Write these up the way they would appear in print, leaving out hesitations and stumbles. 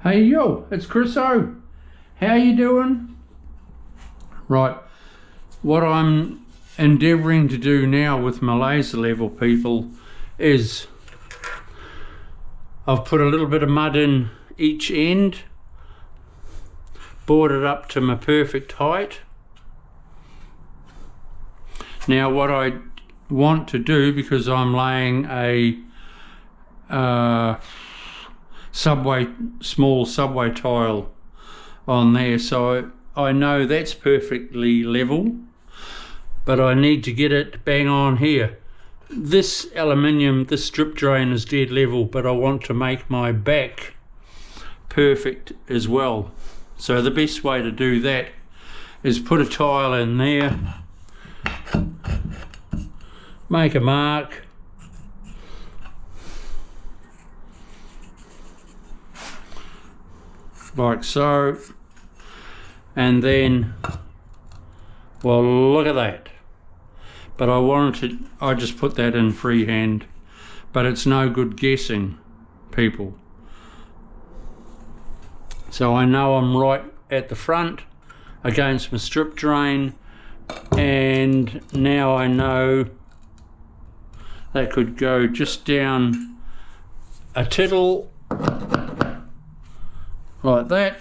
Hey yo, it's Chris O. How you doing? Right, what I'm endeavouring to do now with my laser level, people, is I've put a little bit of mud in each end, bored it up to my perfect height. Now what I want to do, because I'm laying a small subway tile on there, so I know that's perfectly level, but I need to get it bang on here. This aluminium, this strip drain is dead level, but I want to make my back perfect as well. So the best way to do that is put a tile in there, make a mark, like so, and then, well, look at that. But I just put that in freehand, but it's no good guessing, people. So I know I'm right at the front against my strip drain, and now I know that could go just down a tittle like that.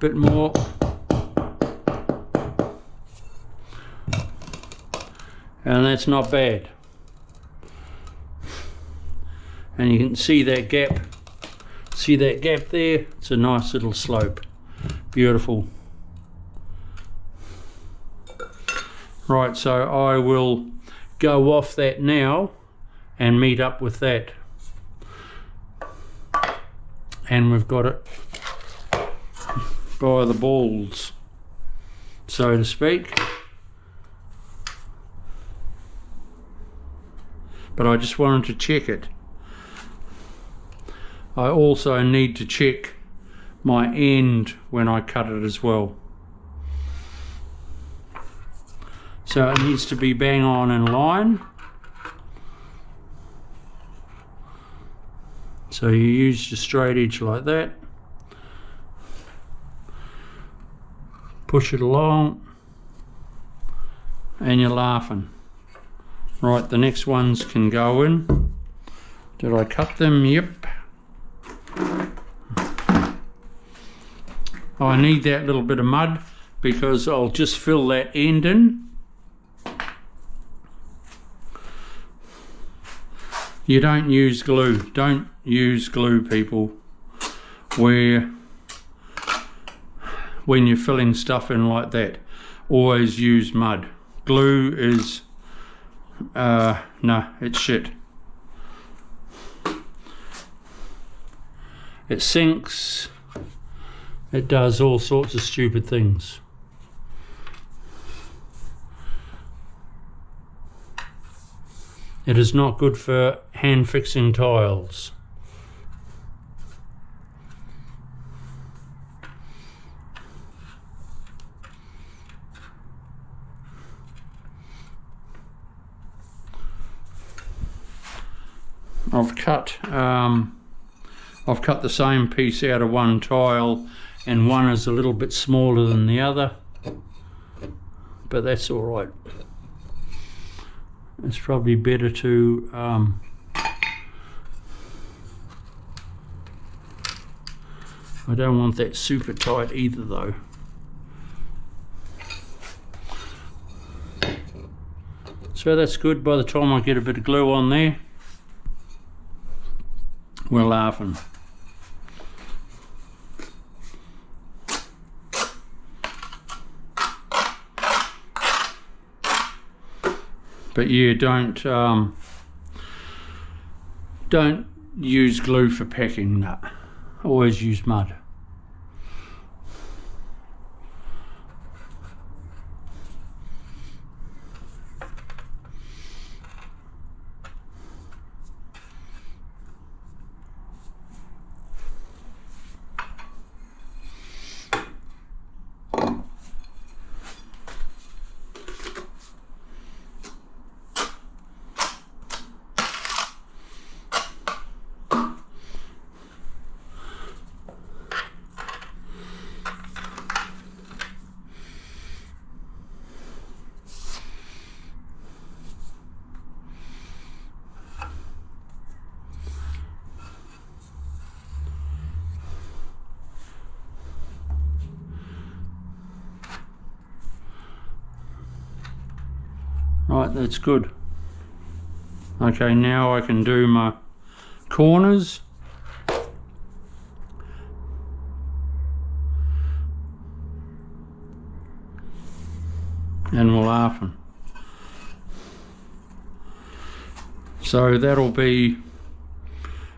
Bit more. And that's not bad. And you can see that gap. See that gap there? It's a nice little slope. Beautiful. Right, so I will go off that now and meet up with that. And we've got it by the balls, so to speak. But I just wanted to check it. I also need to check my end when I cut it as well. So it needs to be bang on in line. So you use your straight edge like that. Push it along, and you're laughing. Right, the next ones can go in. Did I cut them? Yep. I need that little bit of mud because I'll just fill that end in. You don't use glue. Don't use glue, people, when you're filling stuff in like that. Always use mud. Glue is no, it's shit. It sinks, it does all sorts of stupid things. It is not good for hand fixing tiles. I've cut the same piece out of one tile, and one is a little bit smaller than the other, but that's all right. It's probably better to I don't want that super tight either though. So that's good. By the time I get a bit of glue on there, we're laughing. But yeah, don't use glue for packing. No, always use mud. Right, that's good. Okay, now I can do my corners. And we're laughing. So that'll be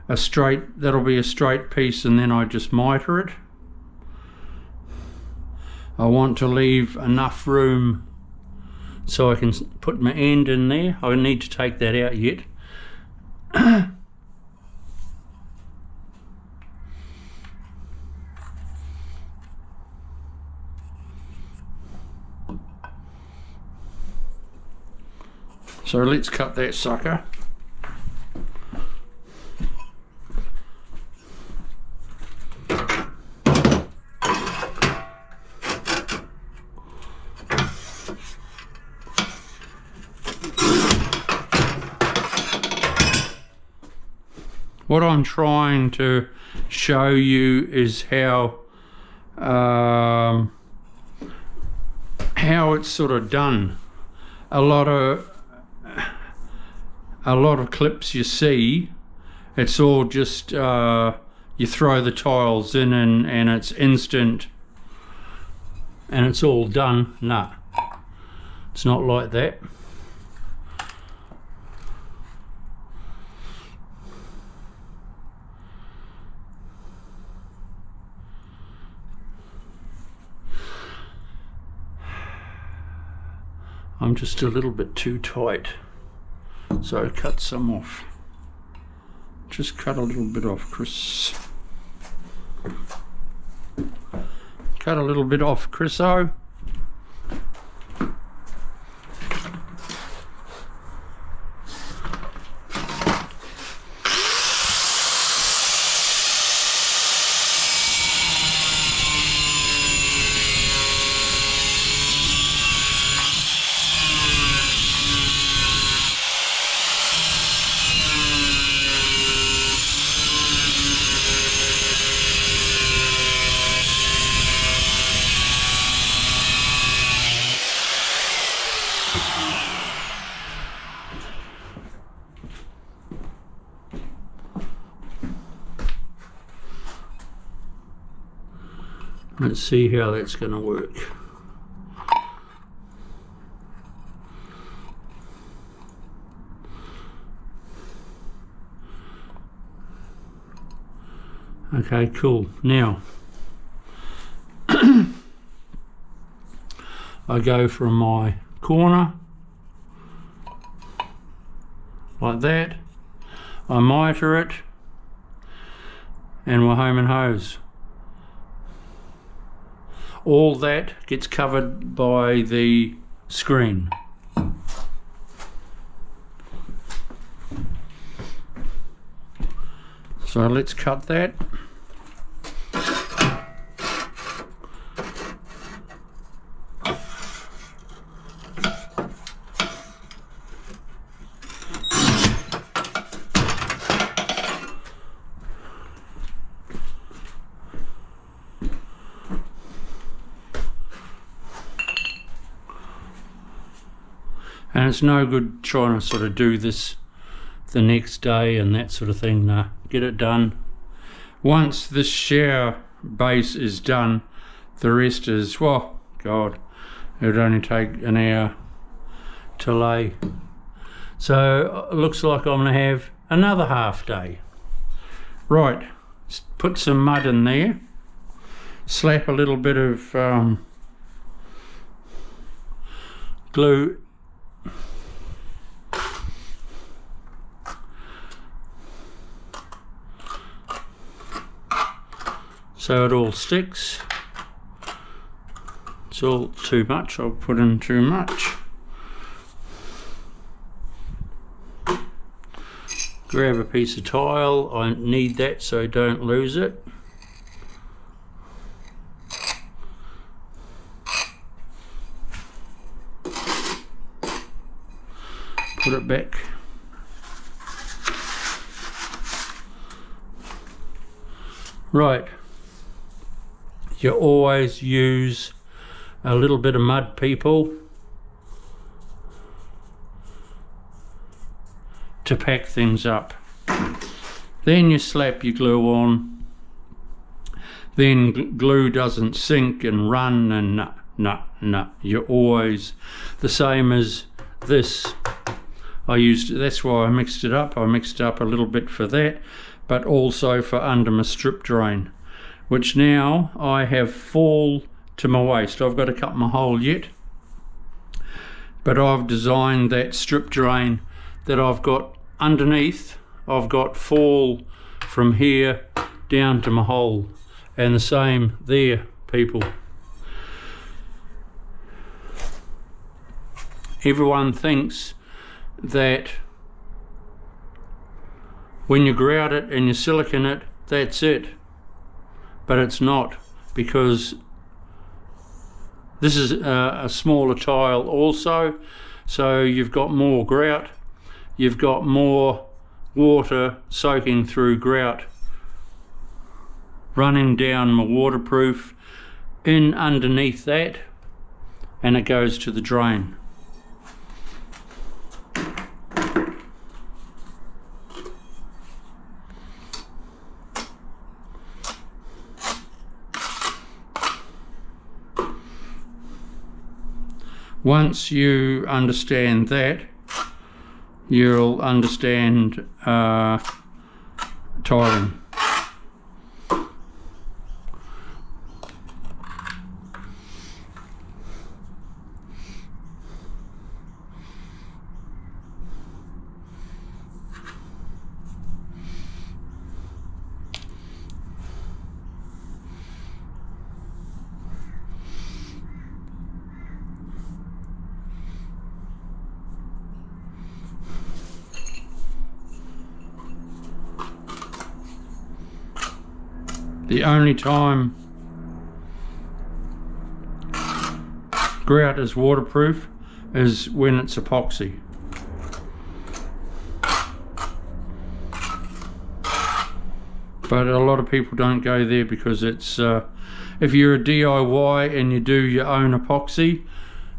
a straight piece, and then I just miter it. I want to leave enough room so I can put my end in there. I need to take that out yet. So let's cut that sucker. What I'm trying to show you is how it's sort of done. A lot of clips you see, it's all just you throw the tiles in and it's instant and it's all done. Nah, it's not like that. I'm just a little bit too tight, so cut some off. Just cut a little bit off, Chris. Cut a little bit off, Chris-o. Let's see how that's going to work. Okay, cool. Now I go from my corner like that, I miter it, and we're home and hose. All that gets covered by the screen. So let's cut that. And it's no good trying to sort of do this the next day and that sort of thing. Nah, get it done. Once this shower base is done, the rest is, well, God, it would only take an hour to lay. So it looks like I'm going to have another half day. Right, put some mud in there, slap a little bit of glue so it all sticks. It's all too much, I'll put in too much. Grab a piece of tile, I need that so I don't lose it. Put it back. Right. You always use a little bit of mud, people. to pack things up. Then you slap your glue on. Then glue doesn't sink and run, and no. You're always the same as this. That's why I mixed it up. I mixed it up a little bit for that, but also for under my strip drain, which now I have fall to my waist. I've got to cut my hole yet, but I've designed that strip drain that I've got underneath. I've got fall from here down to my hole, and the same there, people. Everyone thinks that when you grout it and you silicone it, that's it, but it's not, because this is a smaller tile also, so you've got more grout, you've got more water soaking through grout, running down my waterproof in underneath that, and it goes to the drain. Once you understand that, you'll understand tiling. The only time grout is waterproof is when it's epoxy. But a lot of people don't go there because it's if you're a DIY and you do your own epoxy,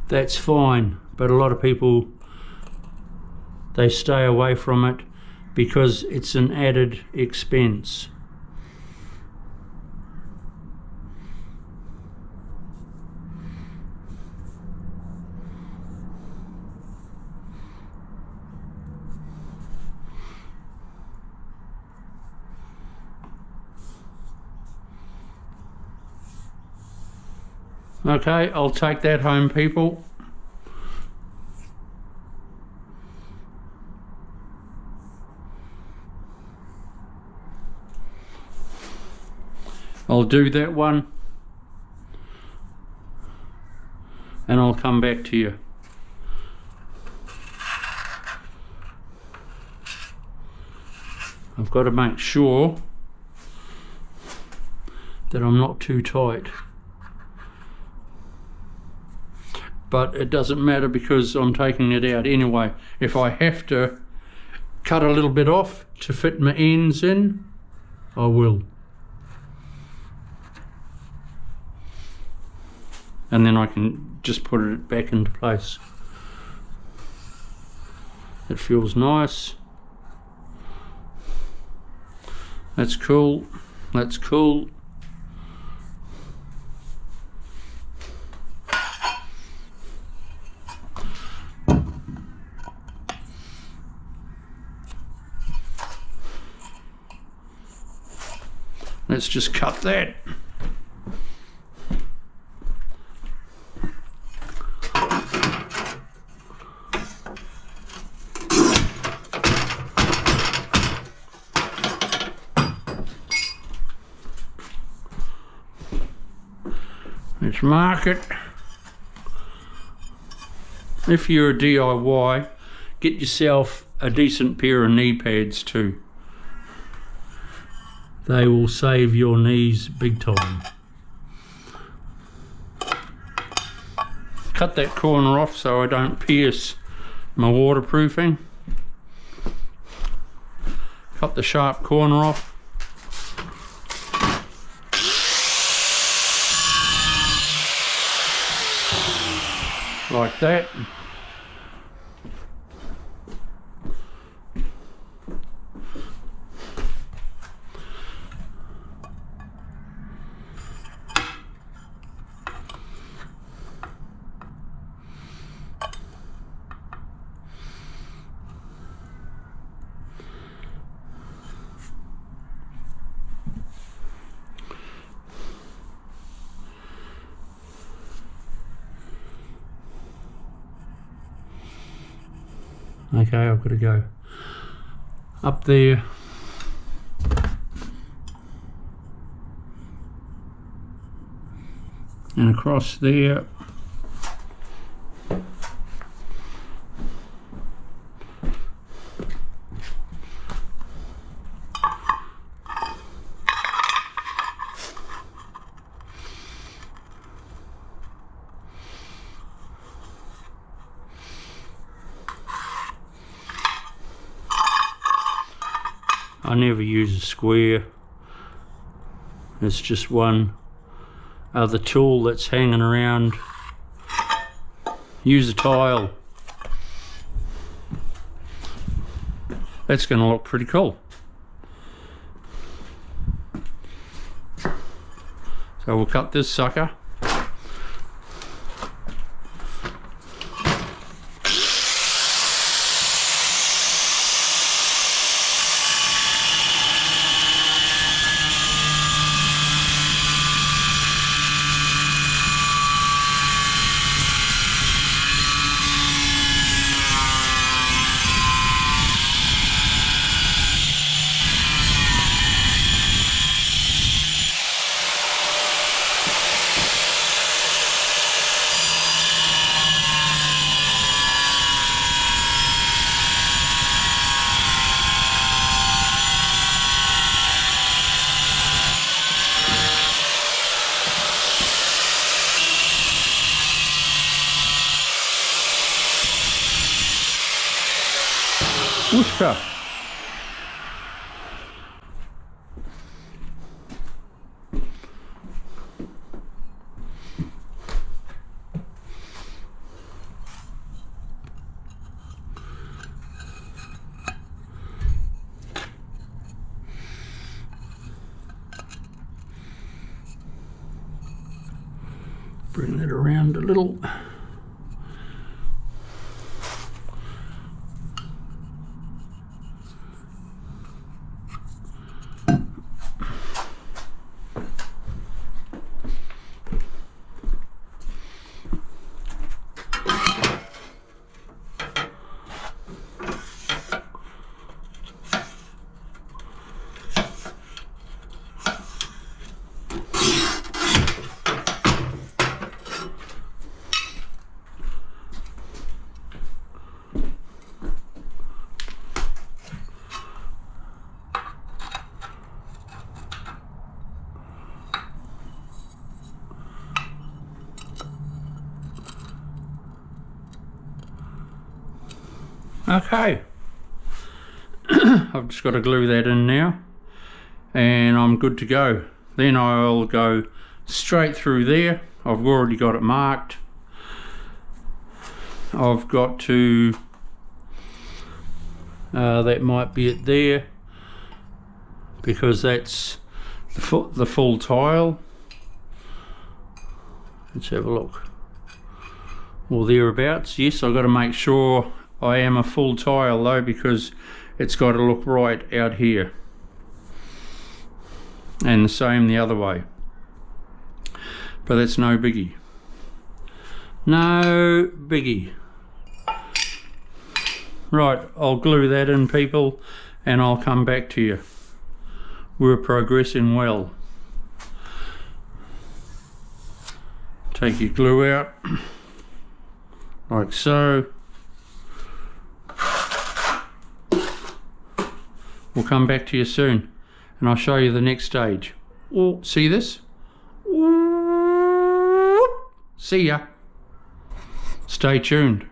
that's fine, but a lot of people, they stay away from it because it's an added expense. Okay, I'll take that home, people. I'll do that one and I'll come back to you. I've got to make sure that I'm not too tight. But it doesn't matter because I'm taking it out anyway. If I have to cut a little bit off to fit my ends in, I will. And then I can just put it back into place. It feels nice. That's cool. That's cool. Let's just cut that. Let's mark it. If you're a DIY, get yourself a decent pair of knee pads too. They will save your knees big time. Cut that corner off so I don't pierce my waterproofing. Cut the sharp corner off. Like that. Okay, I've got to go up there. And across there. I never use a square. It's just one other tool that's hanging around. Use a tile. That's going to look pretty cool. So we'll cut this sucker. Whooshka. Bring that around a little. Okay, I've just got to glue that in now and I'm good to go. Then I'll go straight through there. I've already got it marked. I've got to, that might be it there because that's the full tile. Let's have a look. Or thereabouts. Yes, I've got to make sure I am a full tile though, because it's got to look right out here, and the same the other way, but that's no biggie. No biggie. Right, I'll glue that in, people, and I'll come back to you. We're progressing well. Take your glue out like so. We'll come back to you soon and I'll show you the next stage. Oh, see this? See ya. Stay tuned.